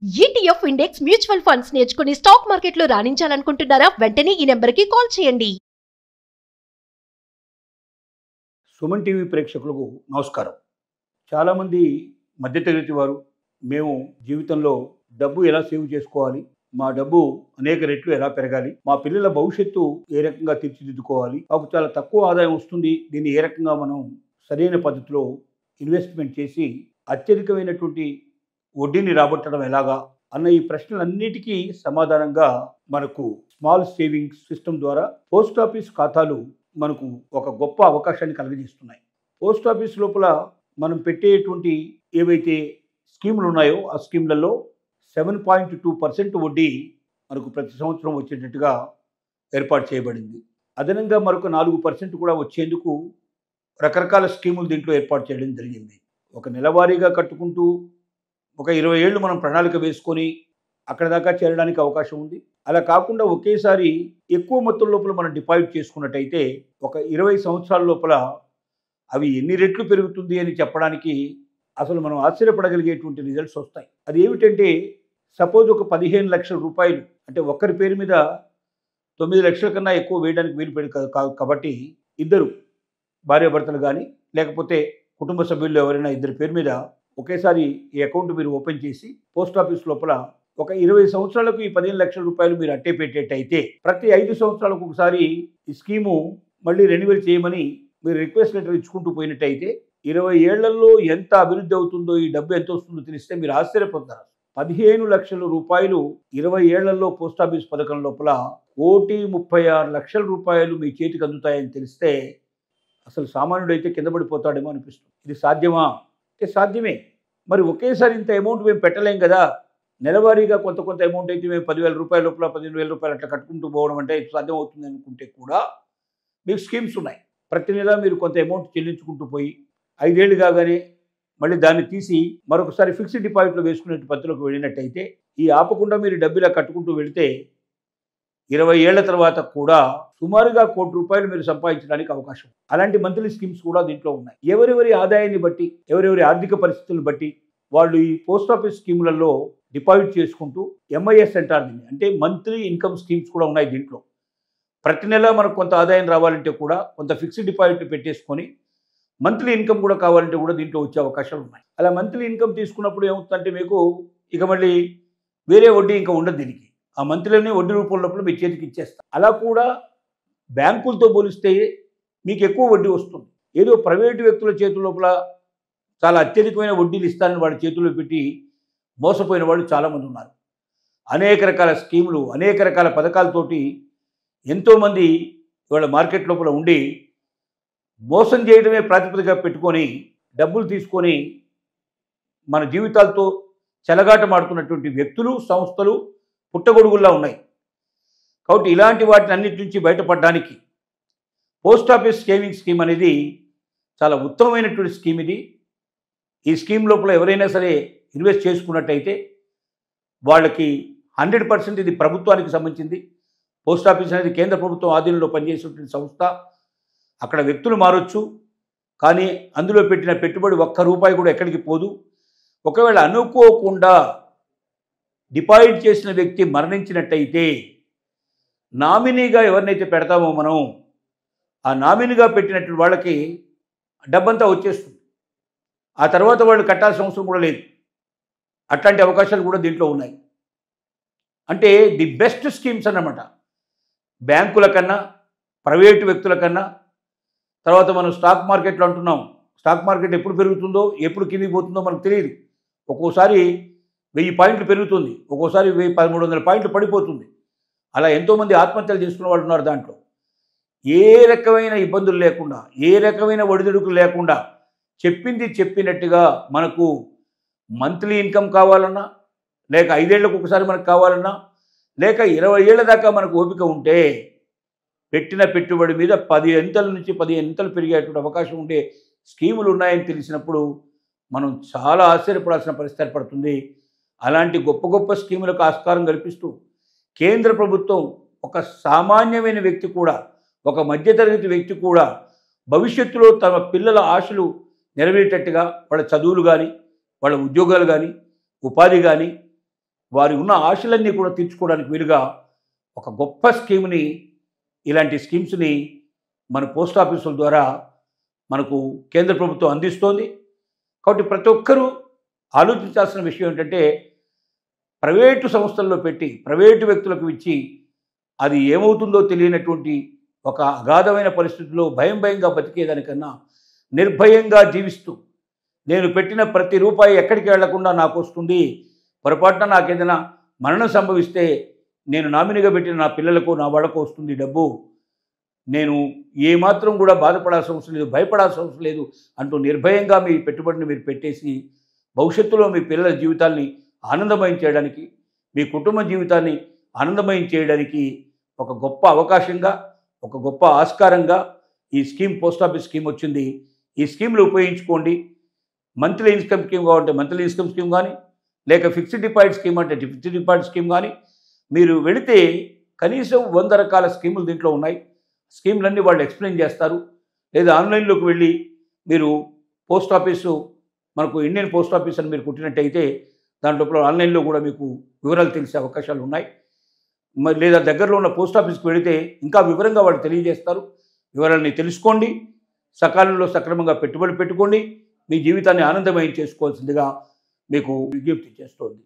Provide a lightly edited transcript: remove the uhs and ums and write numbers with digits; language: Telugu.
ETF ఇండెక్స్ మ్యూచువల్ ఫండ్స్ నేర్చుకుని స్టాక్ మార్కెట్లో రాణించాలనుకుంటున్నారా? వెంటనే ఈ నెంబర్కి కాల్ చేయండి. సుమన్ టీవీ ప్రేక్షకులకు నమస్కారం. చాలామంది మధ్యతరగతి వారు మేము జీవితంలో డబ్బు ఎలా సేవ్ చేసుకోవాలి, మా డబ్బు అనేక రెట్లు ఎలా పెరగాలి, మా పిల్లల భవిష్యత్తు ఏ రకంగా తీర్చిదిద్దుకోవాలి, మాకు చాలా తక్కువ ఆదాయం వస్తుంది, దీన్ని ఏ రకంగా మనం సరైన పద్ధతిలో ఇన్వెస్ట్మెంట్ చేసి అత్యధికమైనటువంటి వడ్డీని రాబట్టడం ఎలాగా అన్న ఈ ప్రశ్నలన్నిటికీ సమాధానంగా మనకు స్మాల్ సేవింగ్స్ సిస్టమ్ ద్వారా పోస్ట్ ఆఫీస్ ఖాతాలు మనకు ఒక గొప్ప అవకాశాన్ని కలిగజేస్తున్నాయి. పోస్ట్ ఆఫీస్ లోపల మనం పెట్టేటువంటి ఏవైతే స్కీములు ఉన్నాయో ఆ స్కీమ్లలో 7.2% వడ్డీ మనకు ప్రతి సంవత్సరం వచ్చేటట్టుగా ఏర్పాటు చేయబడింది. అదనంగా మరొక 4% కూడా వచ్చేందుకు రకరకాల స్కీములు దీంట్లో ఏర్పాటు చేయడం జరిగింది. ఒక నెలవారీగా కట్టుకుంటూ ఒక 20 ఏళ్ళు మనం ప్రణాళిక వేసుకొని అక్కడ దాకా చేరడానికి అవకాశం ఉంది. అలా కాకుండా ఒకేసారి ఎక్కువ మొత్తం లోపల మనం డిపాజిట్ చేసుకున్నట్టయితే ఒక 20 సంవత్సరాల లోపల అవి ఎన్ని రెట్లు పెరుగుతుంది అని చెప్పడానికి అసలు మనం ఆశ్చర్యపడగలిగేటువంటి రిజల్ట్స్ వస్తాయి. అది ఏమిటంటే, సపోజ్ ఒక 15 లక్షల రూపాయలు అంటే ఒక్కరి పేరు మీద 9 లక్షల కన్నా ఎక్కువ వేయడానికి వీలు పడి కాబట్టి ఇద్దరు భార్యాభర్తలు కానీ లేకపోతే కుటుంబ సభ్యుల్లో ఎవరైనా ఇద్దరి పేరు మీద ఒకేసారి ఈ అకౌంట్ మీరు ఓపెన్ చేసి పోస్ట్ ఆఫీస్ లోపల ఒక 20 సంవత్సరాలకు ఈ 15 లక్షల రూపాయలు మీరు అట్టే పెట్టేటైతే ప్రతి 5 సంవత్సరాలకు ఒకసారి ఈ స్కీము మళ్ళీ రెన్యువల్ చేయమని మీరు రిక్వెస్ట్ లెటర్ ఇచ్చుకుంటూ పోయినట్టయితే 20 ఏళ్లలో ఎంత అభివృద్ధి అవుతుందో, ఈ డబ్బు ఎంత వస్తుందో తెలిస్తే మీరు ఆశ్చర్యపోతారు. 15 లక్షల రూపాయలు 20 ఏళ్లలో పోస్ట్ ఆఫీస్ పథకం లోపల 1,36,00,000 రూపాయలు మీ చేతికి అందుతాయని తెలిస్తే అసలు సామాన్యుడైతే కింద పడిపోతాడేమో అనిపిస్తుంది. ఇది సాధ్యమా అంటే సాధ్యమే. మరి ఒకేసారి ఇంత అమౌంట్ మేము పెట్టలేం కదా, నెలవారీగా కొంత అమౌంట్ అయితే మేము 10,000 రూపాయల లోపల 15,000 రూపాయలు అట్లా కట్టుకుంటూ పోవడం అంటే సాధ్యం అవుతుంది అనుకుంటే కూడా మీకు స్కీమ్స్ ఉన్నాయి. ప్రతి నెల మీరు కొంత అమౌంట్ చెల్లించుకుంటూ పోయి 5 ఏళ్ళు కాగానే మళ్ళీ దాన్ని తీసి మరొకసారి ఫిక్స్డ్ డిపాజిట్లో వేసుకునే పద్ధతిలోకి వెళ్ళినట్టయితే ఈ ఆపకుండా మీరు డబ్బులా కట్టుకుంటూ వెళితే 20 ఏళ్ల తర్వాత కూడా సుమారుగా ₹1,00,00,000 మీరు సంపాదించడానికి అవకాశం. అలాంటి మంత్లీ స్కీమ్స్ కూడా దీంట్లో ఉన్నాయి. ఎవరెవరి ఆదాయాన్ని బట్టి, ఎవరెవరి ఆర్థిక పరిస్థితులను బట్టి వాళ్ళు ఈ పోస్ట్ ఆఫీస్ స్కీములలో డిపాజిట్ చేసుకుంటూ MIS అంటారు దీన్ని, అంటే మంత్లీ ఇన్కమ్ స్కీమ్స్ కూడా ఉన్నాయి దీంట్లో. ప్రతి నెల మనకు కొంత ఆదాయం రావాలంటే కూడా కొంత ఫిక్స్డ్ డిపాజిట్ పెట్టేసుకొని మంత్లీ ఇన్కమ్ కూడా కావాలంటే కూడా దీంట్లో వచ్చే అవకాశాలు ఉన్నాయి. అలా మంత్లీ ఇన్కమ్ తీసుకున్నప్పుడు ఏమవుతుందంటే మీకు ఇక మళ్ళీ వేరే వడ్డీ ఇంకా ఉండదు దీనికి. ఆ మంత్లీలోనే వడ్డీ రూపం లోపల మీ చేతికి ఇచ్చేస్తారు. అలా కూడా బ్యాంకులతో పోలిస్తే మీకు ఎక్కువ వడ్డీ వస్తుంది. ఏదో ప్రైవేటు వ్యక్తుల చేతుల లోపల చాలా అత్యధికమైన వడ్డీలు ఇస్తారని వాడి చేతుల్లో పెట్టి మోసపోయిన వాళ్ళు చాలామంది ఉన్నారు. అనేక రకాల స్కీములు, అనేక రకాల పథకాలతోటి ఎంతోమంది ఇవాళ మార్కెట్ లోపల ఉండి మోసం చేయడమే ప్రాతిపదికగా పెట్టుకొని డబ్బులు తీసుకొని మన జీవితాలతో చెలగాటమాడుతున్నటువంటి వ్యక్తులు, సంస్థలు పుట్టగొడుగుల్లా ఉన్నాయి. కాబట్టి ఇలాంటి వాటిని అన్నిటి నుంచి బయటపడడానికి పోస్ట్ ఆఫీస్ సేవింగ్ స్కీమ్ అనేది చాలా ఉత్తమమైనటువంటి స్కీమ్ ఇది. ఈ స్కీమ్ లోపల ఎవరైనా సరే ఇన్వెస్ట్ చేసుకున్నట్టయితే వాళ్ళకి 100% ఇది ప్రభుత్వానికి సంబంధించింది. పోస్ట్ ఆఫీస్ అనేది కేంద్ర ప్రభుత్వం ఆధీనంలో పనిచేసేటువంటి సంస్థ. అక్కడ వ్యక్తులు మారొచ్చు, కానీ అందులో పెట్టిన పెట్టుబడి ₹1 కూడా ఎక్కడికి పోదు. ఒకవేళ అనుకోకుండా డిపాజిట్ చేసిన వ్యక్తి మరణించినట్టయితే నామినీగా ఎవరినైతే పెడతామో మనం, ఆ నామినీగా పెట్టినటువంటి వాళ్ళకి డబ్బంతా వచ్చేస్తుంది. ఆ తర్వాత వాళ్ళు కట్టాల్సిన అవసరం కూడా లేదు. అట్లాంటి అవకాశాలు కూడా దీంట్లో ఉన్నాయి. అంటే ది బెస్ట్ స్కీమ్స్ అన్నమాట. బ్యాంకుల కన్నా, ప్రైవేటు వ్యక్తుల కన్నా. తర్వాత మనం స్టాక్ మార్కెట్లో అంటున్నాం, స్టాక్ మార్కెట్ ఎప్పుడు పెరుగుతుందో ఎప్పుడు కిందికి పోతుందో మనకు తెలియదు. ఒక్కోసారి 1000 పాయింట్లు పెరుగుతుంది, ఒక్కోసారి 1300 పాయింట్లు పడిపోతుంది. అలా ఎంతోమంది ఆత్మహత్యలు చేసుకున్న వాళ్ళు ఉన్నారు. దాంట్లో ఏ రకమైన ఇబ్బందులు లేకుండా, ఏ రకమైన ఒడిదుడుకులు లేకుండా చెప్పింది చెప్పినట్టుగా మనకు మంత్లీ ఇన్కమ్ కావాలన్నా, లేక 5 ఏళ్లకు ఒకసారి మనకు కావాలన్నా, లేక 20 ఏళ్ల దాకా మనకు ఓపిక ఉంటే పెట్టిన పెట్టుబడి మీద 10 ఎంతల నుంచి 15 ఎంతలు పెరిగేటువంటి అవకాశం ఉండే స్కీములు ఉన్నాయని తెలిసినప్పుడు మనం చాలా ఆశ్చర్యపడాల్సిన పరిస్థితి ఏర్పడుతుంది. అలాంటి గొప్ప గొప్ప స్కీములకు ఆస్కారం కల్పిస్తూ కేంద్ర ప్రభుత్వం ఒక సామాన్యమైన వ్యక్తి కూడా, ఒక మధ్యతరగతి వ్యక్తి కూడా భవిష్యత్తులో తమ పిల్లల ఆశలు నెరవేరేటట్టుగా వాళ్ళ చదువులు కానీ, వాళ్ళ ఉద్యోగాలు కానీ, ఉపాధి కానీ వారి ఉన్న ఆశలన్నీ కూడా తీర్చుకోవడానికి వీలుగా ఒక గొప్ప స్కీమ్ని, ఇలాంటి స్కీమ్స్ని మన పోస్ట్ ఆఫీసుల ద్వారా మనకు కేంద్ర ప్రభుత్వం అందిస్తోంది. కాబట్టి ప్రతి ఒక్కరూ ఆలోచించాల్సిన విషయం ఏంటంటే, ప్రైవేటు సంస్థల్లో పెట్టి ప్రైవేటు వ్యక్తులకు ఇచ్చి అది ఏమవుతుందో తెలియనటువంటి ఒక అగాధమైన పరిస్థితుల్లో భయంగా బతికేదానికన్నా నిర్భయంగా జీవిస్తూ నేను పెట్టిన ప్రతి రూపాయి ఎక్కడికి వెళ్లకుండా నాకు వస్తుంది, పొరపాటున నాకేదైనా మరణం సంభవిస్తే నేను నామినీగా పెట్టిన నా పిల్లలకు నా వాళ్ళకు వస్తుంది డబ్బు, నేను ఏమాత్రం కూడా బాధపడాల్సిన అవసరం లేదు, భయపడాల్సిన అవసరం లేదు అంటూ నిర్భయంగా మీ పెట్టుబడిని మీరు పెట్టేసి భవిష్యత్తులో మీ పిల్లల జీవితాల్ని ఆనందమయం చేయడానికి, మీ కుటుంబ జీవితాన్ని ఆనందమయం చేయడానికి ఒక గొప్ప అవకాశంగా, ఒక గొప్ప ఆస్కారంగా ఈ స్కీమ్, పోస్ట్ ఆఫీస్ స్కీమ్ వచ్చింది. ఈ స్కీమ్లు ఉపయోగించుకోండి. మంత్లీ ఇన్కమ్ స్కీమ్ కావాలంటే మంత్లీ ఇన్కమ్ స్కీమ్ కానీ, లేక ఫిక్స్డ్ డిపాజిట్ స్కీమ్ అంటే ఫిక్స్డ్ డిపాజిట్ స్కీమ్ కానీ, మీరు వెళితే కనీసం 100 రకాల స్కీములు దీంట్లో ఉన్నాయి. స్కీమ్లన్నీ వాళ్ళు ఎక్స్ప్లెయిన్ చేస్తారు. లేదా ఆన్లైన్లోకి వెళ్ళి మీరు పోస్ట్ ఆఫీసు, మనకు ఇండియన్ పోస్ట్ ఆఫీస్ అని మీరు కుట్టినట్టయితే దాంట్లో ఆన్లైన్లో కూడా మీకు వివరాలు తెలిసే అవకాశాలు ఉన్నాయి. మరి లేదా దగ్గరలో ఉన్న పోస్ట్ ఆఫీస్కి వెళితే ఇంకా వివరంగా వాళ్ళు తెలియజేస్తారు. వివరాలని తెలుసుకోండి, సకాలంలో సక్రమంగా పెట్టుబడి పెట్టుకోండి, మీ జీవితాన్ని ఆనందమయం చేసుకోవాల్సిందిగా మీకు విజ్ఞప్తి చేస్తోంది.